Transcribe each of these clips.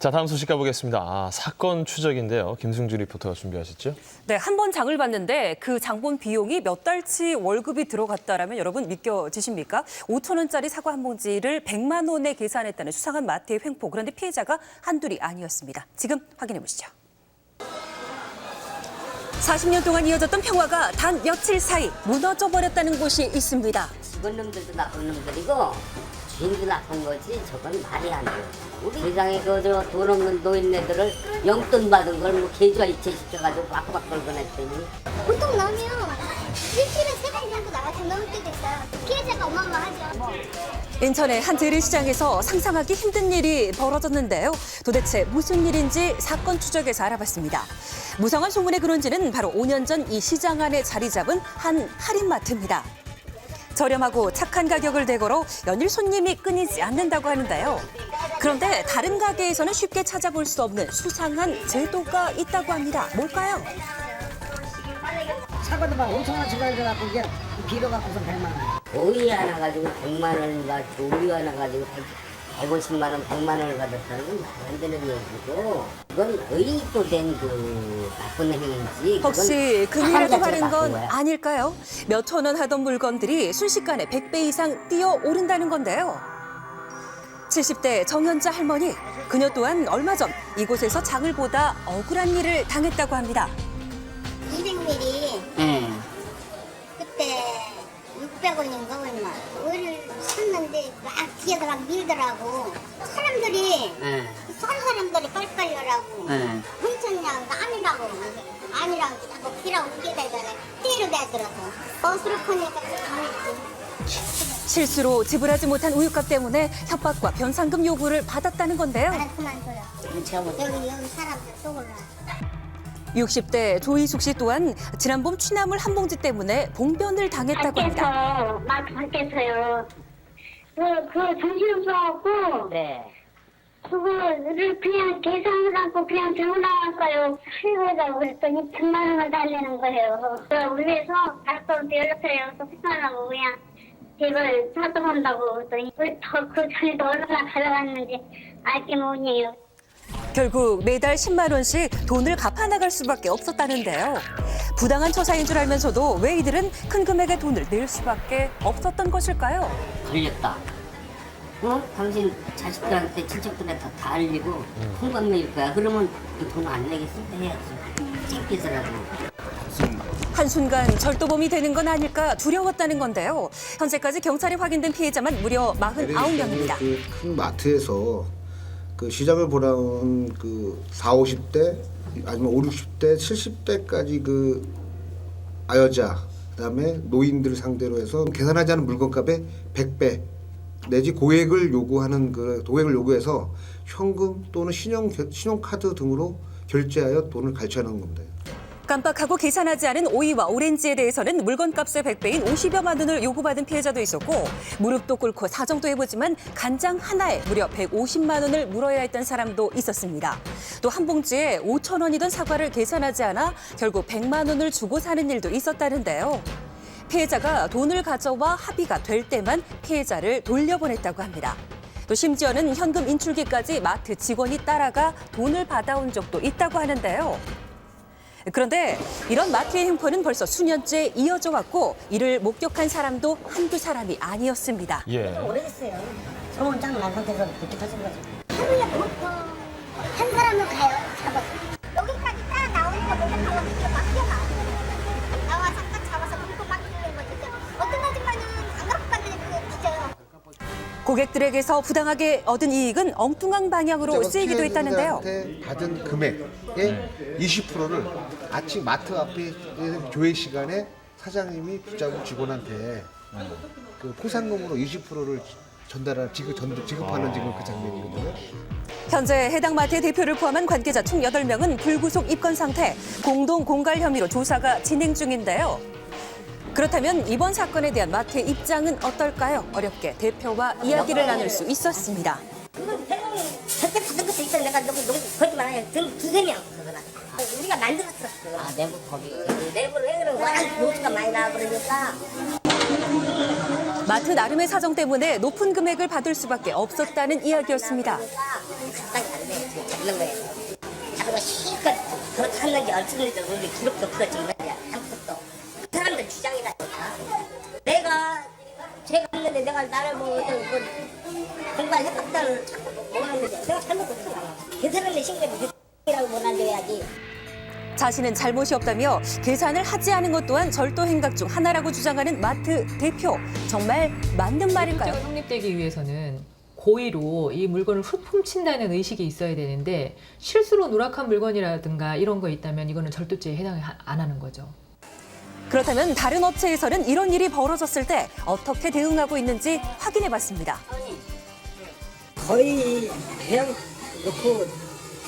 자, 다음 소식 가보겠습니다. 사건 추적인데요. 김승주 리포터가 준비하셨죠? 네, 한 번 장을 봤는데 그 장 본 비용이 몇 달치 월급이 들어갔다라면 여러분 믿겨지십니까? 5천 원짜리 사과 한 봉지를 100만 원에 계산했다는 수상한 마트의 횡포. 그런데 피해자가 한둘이 아니었습니다. 지금 확인해 보시죠. 40년 동안 이어졌던 평화가 단 며칠 사이 무너져 버렸다는 곳이 있습니다. 죽은 놈들도 나쁜 놈들이고 주인도 나쁜 거지 저건 말이 안 돼요. 우리 세상에 돈 없는 노인네들을 용돈 받은 걸 뭐 개주와 이체시켜가지고 꽉꽉 걸고 냈더니 보통 나오면 일주일에 3번 정도 나가서 넘을 때도 있어요. 피해자가 어마어마하죠. 인천의 한 재래시장에서 상상하기 힘든 일이 벌어졌는데요. 도대체 무슨 일인지 사건 추적에서 알아봤습니다. 무성한 소문의 근원지는 바로 5년 전 이 시장 안에 자리 잡은 한 할인마트입니다. 저렴하고 착한 가격을 대걸어 연일 손님이 끊이지 않는다고 하는데요. 그런데 다른 가게에서는 쉽게 찾아볼 수 없는 수상한 제도가 있다고 합니다. 뭘까요? 사과도 막 5천 원씩 가져갖고 이게 비료 갖고서 100만 원. 오이 하나 가지고 100만 원인가 우유 하나 가지고 150만 원, 100만 원을 받았다는 건 말이 안 되는 얘기고 그건 의도된 그 나쁜 행위인지 혹시 금이라도 자체가 바른 나쁜 건 거야. 아닐까요? 몇 천 원 하던 물건들이 순식간에 100배 이상 뛰어오른다는 건데요. 70대 정현자 할머니, 그녀 또한 얼마 전 이곳에서 장을 보다 억울한 일을 당했다고 합니다. 200ml 네. 그때 600원인가 얼마. 오이를 샀는데 막 뒤에서 막 밀더라고. 사람들이 네. 싼 사람들이 빨빨려라고. 네. hun천이랑 아니라고 자꾸 피라고 그게 되잖아요. 띠로 되더라고. 어스럽으니까 당했지. 실수로 지불하지 못한 우유값 때문에 협박과 변상금 요구를 받았다는 건데요. 나는 그만둬요. 제가 뭐 여기 사람들 속을라. 60대 조희숙 씨 또한 지난 봄 취나물 한 봉지 때문에 봉변을 당했다고 합니다. 마트 밖에서요. 그 정신없어갖고 네. 그거를 그냥 계산을 하고 그냥 들고 나갈까요? 할거라고 그랬더니 100만 원을 달라는 거예요. 그래서 위에서 가족들한테 연락해서 피곤하고 그냥 집을 사정한다고 그랬더니 그 전에도 얼마나 가져갔는지 알게 뭐니에요. 결국 매달 10만 원씩 돈을 갚아 나갈 수밖에 없었다는데요. 부당한 처사인 줄 알면서도 왜 이들은 큰 금액의 돈을 낼 수밖에 없었던 것일까요? 걸렸다. 어? 당신 자식들한테 친척들한테 다 알리고 통감매일 거야. 그러면 그 돈 안 내겠어? 해야지. 창피해서라도. 한순간 절도범이 되는 건 아닐까 두려웠다는 건데요. 현재까지 경찰에 확인된 피해자만 무려 49명입니다. 큰 마트에서 그 시장을 보러온 그 40, 50대 아니면 50, 60대, 70대까지 그 아여자 그다음에 노인들 상대로 해서 계산하지 않은 물건값의 100배 내지 고액을 요구하는 그 도액을 요구해서 현금 또는 신용카드 등으로 결제하여 돈을 갈취하는 겁니다. 깜빡하고 계산하지 않은 오이와 오렌지에 대해서는 물건값의 100배인 50여만 원을 요구받은 피해자도 있었고 무릎도 꿇고 사정도 해보지만 간장 하나에 무려 150만 원을 물어야 했던 사람도 있었습니다. 또 한 봉지에 5천 원이던 사과를 계산하지 않아 결국 100만 원을 주고 사는 일도 있었다는데요. 피해자가 돈을 가져와 합의가 될 때만 피해자를 돌려보냈다고 합니다. 또 심지어는 현금 인출기까지 마트 직원이 따라가 돈을 받아온 적도 있다고 하는데요. 그런데 이런 마트의 횡포는 벌써 수년째 이어져 왔고 이를 목격한 사람도 한두 사람이 아니었습니다. 예. 오래됐어요. 소문 짱 난 상태에서 그렇게 터진 거죠. 하루에 보통 한 사람은 가요. 잡아서. 여기까지 딱 나오는 거 보면 가면 이렇게 막혀가. 나와서 딱 잡아서 물고 막 주는 거죠. 어떤 아줌마는 안 갖고 갔는데 그거 뒤져요. 고객들에게서 부당하게 얻은 이익은 엉뚱한 방향으로 쓰이기도 했다는데요. 받은 금액의 20%를 아침 마트 앞에 조회 시간에 사장님이 붙잡은 직원한테 그 포상금으로 20%를 지급하는 지금 그 장면이거든요. 현재 해당 마트의 대표를 포함한 관계자 총 8명은 불구속 입건 상태, 공동 공갈 혐의로 조사가 진행 중인데요. 그렇다면 이번 사건에 대한 마트의 입장은 어떨까요? 어렵게 대표와 이야기를 나눌 수 있었습니다. 그건 대통령이 절대 받은 것도 있어. 내가 너무 거짓말 안 해. 두세 명. 우리가 만들었어. 아, 내부 거기. 내부를 왜 그런 거야? 노수가 많이 나와버리니까. 마트 나름의 사정 때문에 높은 금액을 받을 수밖에 없었다는 이야기였습니다. 적당히 안 돼. 지금 잡는 거예요. 자기가 실컷 그렇게 했는지 어쩌는지 우리 기록도 없어 지금 아무것도. 그 사람들 주장이라니까. 제가 했는데 내가 나를 뭐 공부를 해봤다는 뭐하는데 내가 잘못했어. 그 사람의 신경이 이라고 몰아줘야지. 자신은 잘못이 없다며 계산을 하지 않은 것 또한 절도 행각 중 하나라고 주장하는 마트 대표. 정말 맞는 말일까요? 법적으로 성립되기 위해서는 고의로 이 물건을 훔친다는 의식이 있어야 되는데 실수로 누락한 물건이라든가 이런 거 있다면 이거는 절도죄에 해당 안 하는 거죠. 그렇다면 다른 업체에서는 이런 일이 벌어졌을 때 어떻게 대응하고 있는지 확인해봤습니다. 거의 그냥 놓고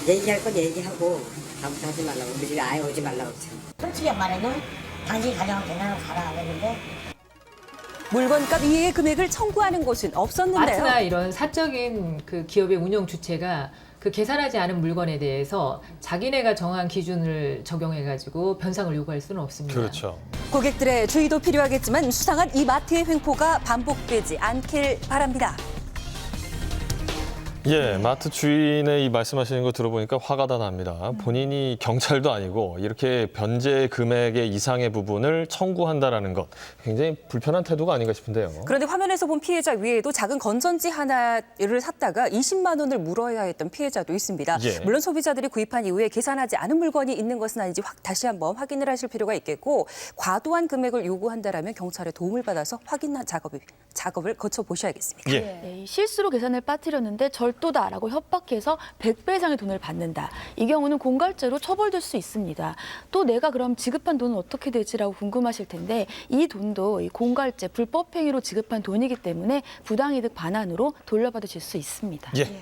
얘기할 건 얘기하고 다음부터 하지 말라고 우리 집에 아예 오지 말라고 솔직히 말해는 당신 가정은 괜찮아 가라 그랬는데 물건값 이외의 금액을 청구하는 곳은 없었는데요. 마트나 이런 사적인 그 기업의 운영 주체가 그 계산하지 않은 물건에 대해서 자기네가 정한 기준을 적용해가지고 변상을 요구할 수는 없습니다. 그렇죠. 고객들의 주의도 필요하겠지만 수상한 이 마트의 횡포가 반복되지 않길 바랍니다. 예, 마트 주인의 이 말씀하시는 거 들어보니까 화가 다 납니다. 본인이 경찰도 아니고 이렇게 변제 금액의 이상의 부분을 청구한다라는 것 굉장히 불편한 태도가 아닌가 싶은데요. 그런데 화면에서 본 피해자 외에도 작은 건전지 하나를 샀다가 20만 원을 물어야 했던 피해자도 있습니다. 예. 물론 소비자들이 구입한 이후에 계산하지 않은 물건이 있는 것은 아닌지 다시 한번 확인을 하실 필요가 있겠고 과도한 금액을 요구한다라면 경찰의 도움을 받아서 확인한 작업을 거쳐보셔야겠습니다. 예. 네, 실수로 계산을 빠뜨렸는데 절도다라고 협박해서 100배 이상의 돈을 받는다. 이 경우는 공갈죄로 처벌될 수 있습니다. 또 내가 그럼 지급한 돈은 어떻게 되지라고 궁금하실 텐데 이 돈도 이 공갈죄 불법 행위로 지급한 돈이기 때문에 부당이득 반환으로 돌려받으실 수 있습니다. 예.